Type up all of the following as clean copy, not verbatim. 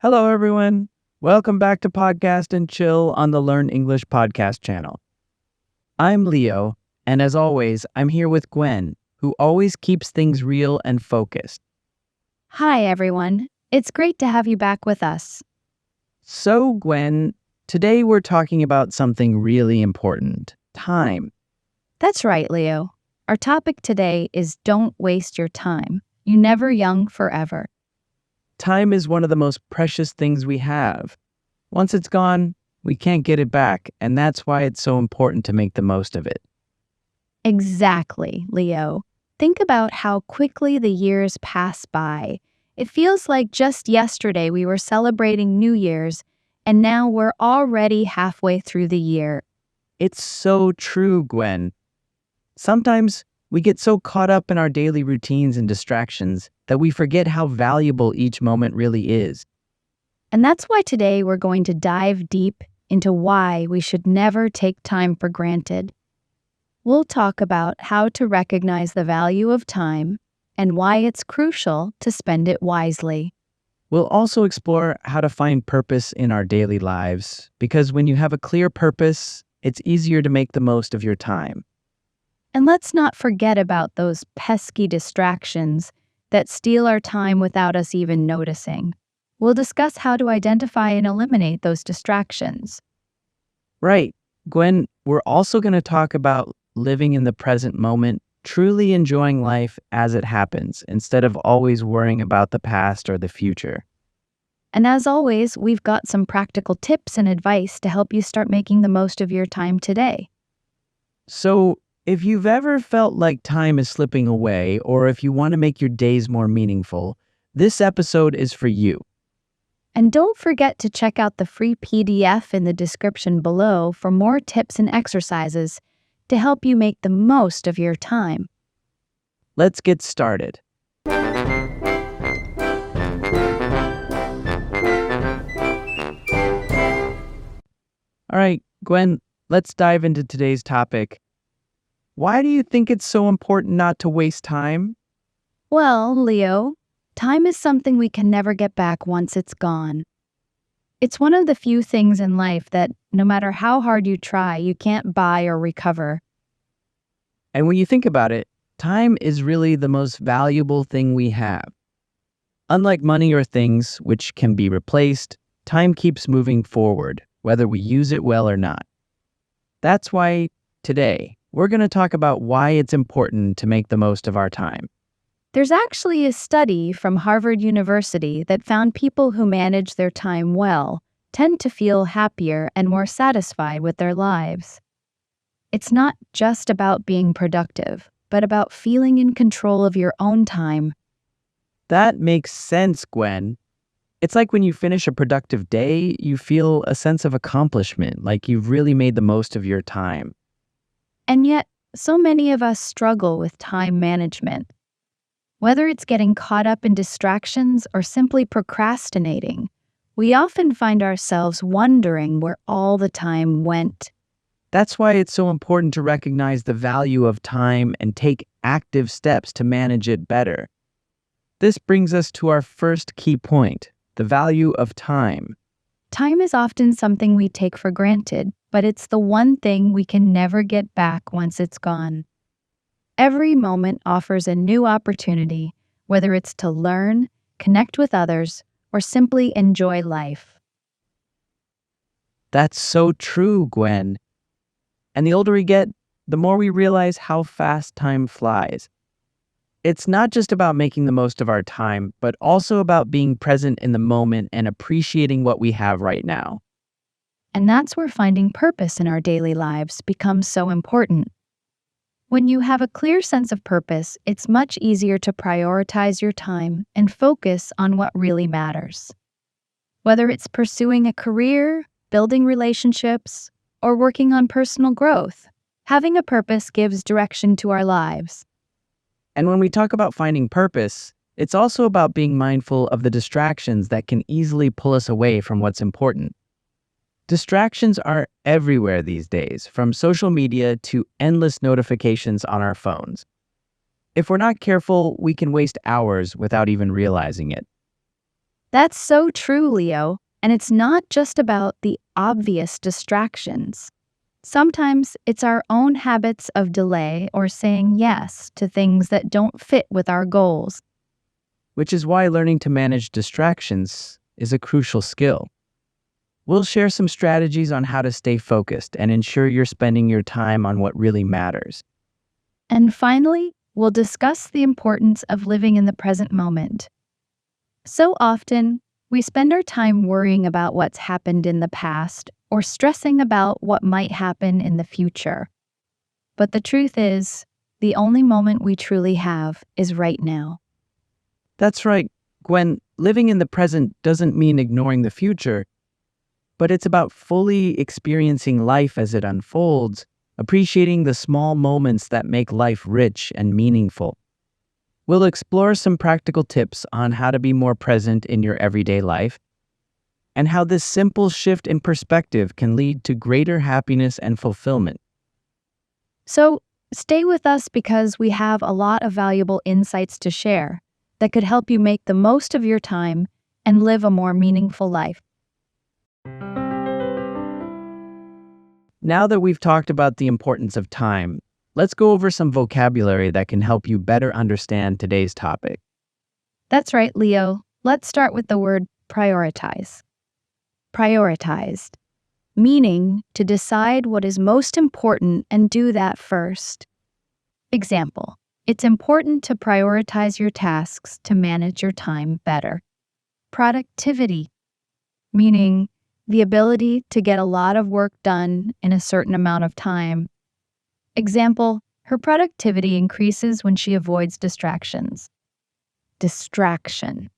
Hello, everyone. Welcome back to Podcast and Chill on the Learn English podcast channel. I'm Leo, and as always, I'm here with Gwen, who always keeps things real and focused. Hi, everyone. It's great to have you back with us. So, Gwen, today we're talking about something really important: time. That's right, Leo. Our topic today is don't waste your time. You're never young forever. Time is one of the most precious things we have. Once it's gone, we can't get it back, and that's why it's so important to make the most of it. Exactly, Leo. Think about how quickly the years pass by. It feels like just yesterday we were celebrating New Year's, and now we're already halfway through the year. It's so true, Gwen. Sometimes we get so caught up in our daily routines and distractions that we forget how valuable each moment really is. And that's why today we're going to dive deep into why we should never take time for granted. We'll talk about how to recognize the value of time and why it's crucial to spend it wisely. We'll also explore how to find purpose in our daily lives, because when you have a clear purpose, it's easier to make the most of your time. And let's not forget about those pesky distractions that steal our time without us even noticing. We'll discuss how to identify and eliminate those distractions. Right, Gwen, we're also going to talk about living in the present moment, truly enjoying life as it happens, instead of always worrying about the past or the future. And as always, we've got some practical tips and advice to help you start making the most of your time today. So, if you've ever felt like time is slipping away, or if you want to make your days more meaningful, this episode is for you. And don't forget to check out the free PDF in the description below for more tips and exercises to help you make the most of your time. Let's get started. All right, Gwen, let's dive into today's topic. Why do you think it's so important not to waste time? Well, Leo, time is something we can never get back once it's gone. It's one of the few things in life that, no matter how hard you try, you can't buy or recover. And when you think about it, time is really the most valuable thing we have. Unlike money or things, which can be replaced, time keeps moving forward, whether we use it well or not. That's why today, we're going to talk about why it's important to make the most of our time. There's actually a study from Harvard University that found people who manage their time well tend to feel happier and more satisfied with their lives. It's not just about being productive, but about feeling in control of your own time. That makes sense, Gwen. It's like when you finish a productive day, you feel a sense of accomplishment, like you've really made the most of your time. And yet, so many of us struggle with time management. Whether it's getting caught up in distractions or simply procrastinating, we often find ourselves wondering where all the time went. That's why it's so important to recognize the value of time and take active steps to manage it better. This brings us to our first key point: the value of time. Time is often something we take for granted, but it's the one thing we can never get back once it's gone. Every moment offers a new opportunity, whether it's to learn, connect with others, or simply enjoy life. That's so true, Gwen. And the older we get, the more we realize how fast time flies. It's not just about making the most of our time, but also about being present in the moment and appreciating what we have right now. And that's where finding purpose in our daily lives becomes so important. When you have a clear sense of purpose, it's much easier to prioritize your time and focus on what really matters. Whether it's pursuing a career, building relationships, or working on personal growth, having a purpose gives direction to our lives. And when we talk about finding purpose, it's also about being mindful of the distractions that can easily pull us away from what's important. Distractions are everywhere these days, from social media to endless notifications on our phones. If we're not careful, we can waste hours without even realizing it. That's so true, Leo. And it's not just about the obvious distractions. Sometimes it's our own habits of delay or saying yes to things that don't fit with our goals. Which is why learning to manage distractions is a crucial skill. We'll share some strategies on how to stay focused and ensure you're spending your time on what really matters. And finally, we'll discuss the importance of living in the present moment. So often, we spend our time worrying about what's happened in the past or stressing about what might happen in the future. But the truth is, the only moment we truly have is right now. That's right, Gwen. Living in the present doesn't mean ignoring the future, but it's about fully experiencing life as it unfolds, appreciating the small moments that make life rich and meaningful. We'll explore some practical tips on how to be more present in your everyday life and how this simple shift in perspective can lead to greater happiness and fulfillment. So, stay with us because we have a lot of valuable insights to share that could help you make the most of your time and live a more meaningful life. Now that we've talked about the importance of time, let's go over some vocabulary that can help you better understand today's topic. That's right, Leo. Let's start with the word prioritize. Prioritized, meaning to decide what is most important and do that first. Example, it's important to prioritize your tasks to manage your time better. Productivity, meaning the ability to get a lot of work done in a certain amount of time. Example, her productivity increases when she avoids distractions. Distraction,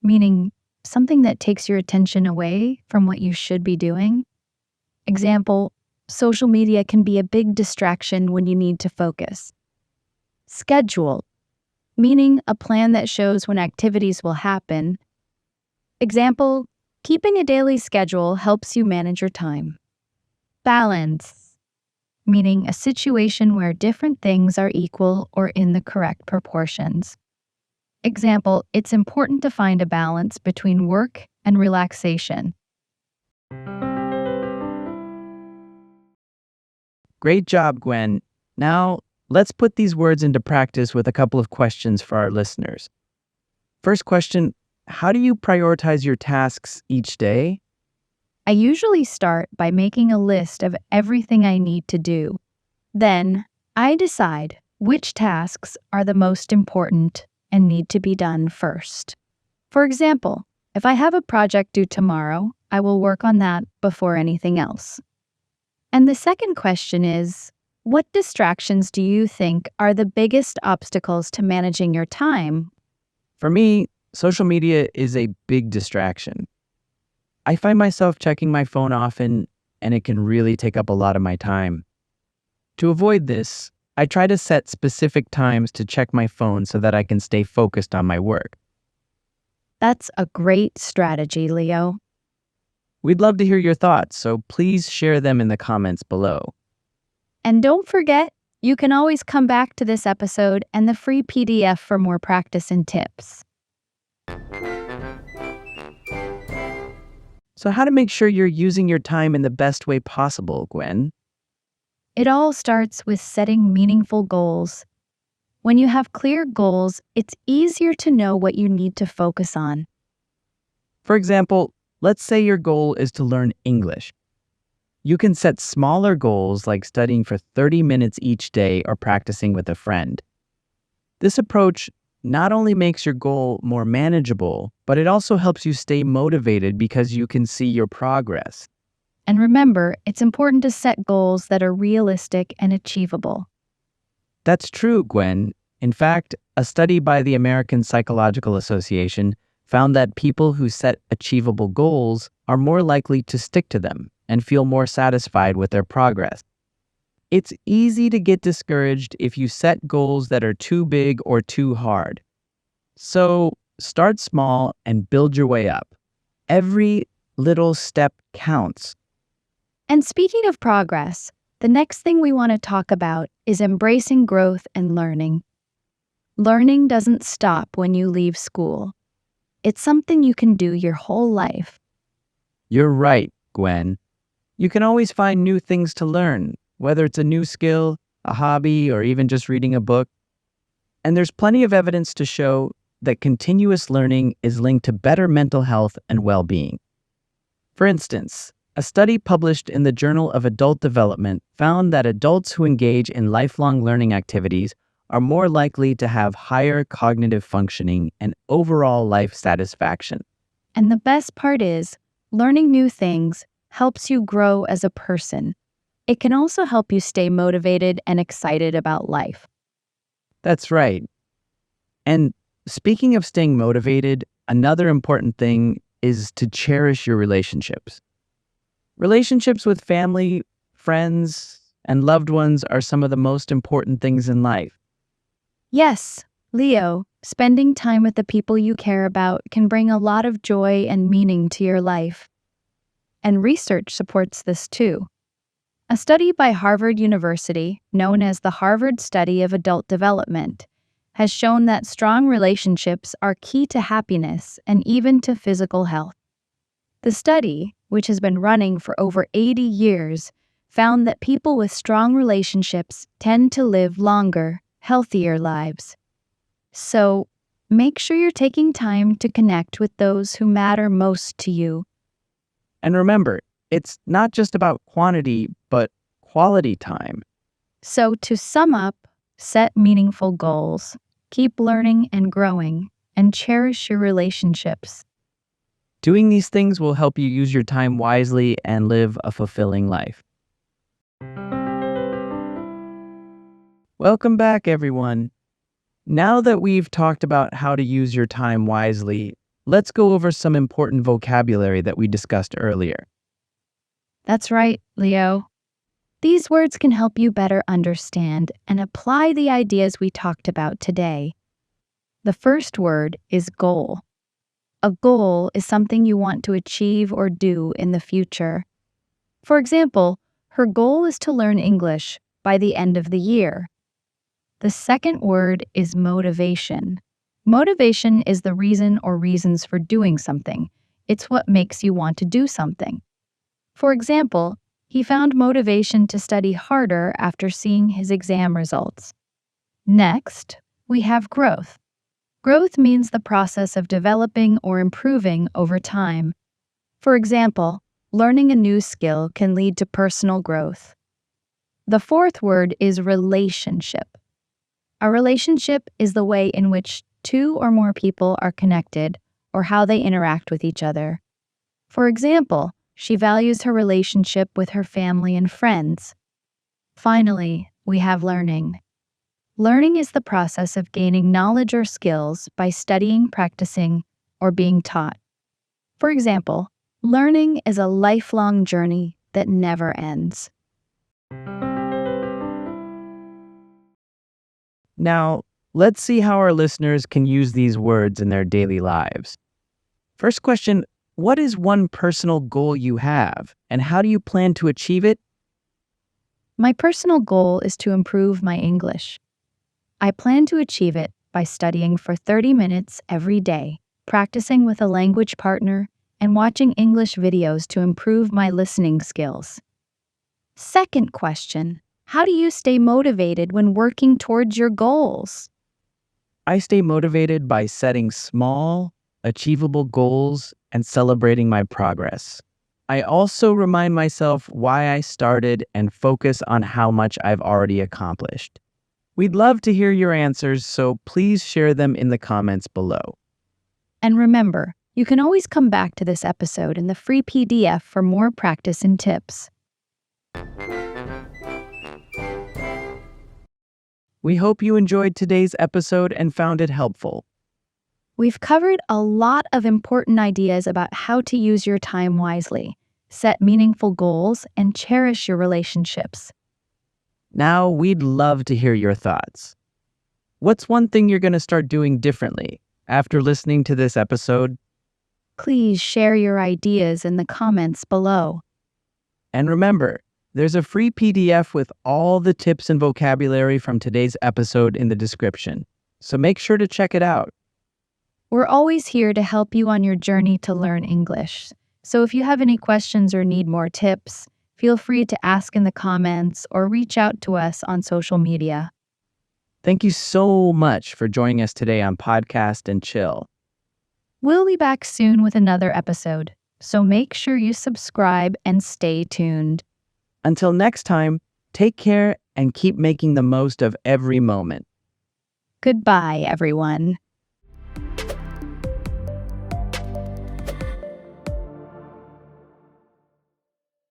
meaning something that takes your attention away from what you should be doing. Example, social media can be a big distraction when you need to focus. Schedule, meaning a plan that shows when activities will happen. Example, keeping a daily schedule helps you manage your time. Balance, meaning a situation where different things are equal or in the correct proportions. Example, it's important to find a balance between work and relaxation. Great job, Gwen. Now, let's put these words into practice with a couple of questions for our listeners. First question, how do you prioritize your tasks each day? I usually start by making a list of everything I need to do. Then, I decide which tasks are the most important and need to be done first. For example, if I have a project due tomorrow, I will work on that before anything else. And the second question is, what distractions do you think are the biggest obstacles to managing your time? For me, social media is a big distraction. I find myself checking my phone often, and it can really take up a lot of my time. To avoid this, I try to set specific times to check my phone so that I can stay focused on my work. That's a great strategy, Leo. We'd love to hear your thoughts, so please share them in the comments below. And don't forget, you can always come back to this episode and the free PDF for more practice and tips. So how to make sure you're using your time in the best way possible, Gwen? It all starts with setting meaningful goals. When you have clear goals, it's easier to know what you need to focus on. For example, let's say your goal is to learn English. You can set smaller goals like studying for 30 minutes each day or practicing with a friend. This approach not only makes your goal more manageable, but it also helps you stay motivated because you can see your progress. And remember, it's important to set goals that are realistic and achievable. That's true, Gwen. In fact, a study by the American Psychological Association found that people who set achievable goals are more likely to stick to them and feel more satisfied with their progress. It's easy to get discouraged if you set goals that are too big or too hard. So start small and build your way up. Every little step counts. And speaking of progress, the next thing we want to talk about is embracing growth and learning. Learning doesn't stop when you leave school. It's something you can do your whole life. You're right, Gwen. You can always find new things to learn, whether it's a new skill, a hobby, or even just reading a book. And there's plenty of evidence to show that continuous learning is linked to better mental health and well-being. For instance, a study published in the Journal of Adult Development found that adults who engage in lifelong learning activities are more likely to have higher cognitive functioning and overall life satisfaction. And the best part is, learning new things helps you grow as a person. It can also help you stay motivated and excited about life. That's right. And speaking of staying motivated, another important thing is to cherish your relationships. Relationships with family, friends, and loved ones are some of the most important things in life. Yes, Leo, spending time with the people you care about can bring a lot of joy and meaning to your life. And research supports this too. A study by Harvard University, known as the Harvard Study of Adult Development, has shown that strong relationships are key to happiness and even to physical health. The study, which has been running for over 80 years, found that people with strong relationships tend to live longer, healthier lives. So, make sure you're taking time to connect with those who matter most to you. And remember, it's not just about quantity, but quality time. So, to sum up, set meaningful goals, keep learning and growing, and cherish your relationships. Doing these things will help you use your time wisely and live a fulfilling life. Welcome back, everyone. Now that we've talked about how to use your time wisely, let's go over some important vocabulary that we discussed earlier. That's right, Leo. These words can help you better understand and apply the ideas we talked about today. The first word is goal. A goal is something you want to achieve or do in the future. For example, her goal is to learn English by the end of the year. The second word is motivation. Motivation is the reason or reasons for doing something. It's what makes you want to do something. For example, he found motivation to study harder after seeing his exam results. Next, we have growth. Growth means the process of developing or improving over time. For example, learning a new skill can lead to personal growth. The fourth word is relationship. A relationship is the way in which two or more people are connected or how they interact with each other. For example, she values her relationship with her family and friends. Finally, we have learning. Learning is the process of gaining knowledge or skills by studying, practicing, or being taught. For example, learning is a lifelong journey that never ends. Now, let's see how our listeners can use these words in their daily lives. First question, what is one personal goal you have, and how do you plan to achieve it? My personal goal is to improve my English. I plan to achieve it by studying for 30 minutes every day, practicing with a language partner, and watching English videos to improve my listening skills. Second question, how do you stay motivated when working towards your goals? I stay motivated by setting small, achievable goals and celebrating my progress. I also remind myself why I started and focus on how much I've already accomplished. We'd love to hear your answers, so please share them in the comments below. And remember, you can always come back to this episode in the free PDF for more practice and tips. We hope you enjoyed today's episode and found it helpful. We've covered a lot of important ideas about how to use your time wisely, set meaningful goals, and cherish your relationships. Now, we'd love to hear your thoughts. What's one thing you're going to start doing differently after listening to this episode? Please share your ideas in the comments below. And remember, there's a free PDF with all the tips and vocabulary from today's episode in the description, so make sure to check it out. We're always here to help you on your journey to learn English. So if you have any questions or need more tips, feel free to ask in the comments or reach out to us on social media. Thank you so much for joining us today on Podcast and Chill. We'll be back soon with another episode, so make sure you subscribe and stay tuned. Until next time, take care and keep making the most of every moment. Goodbye, everyone.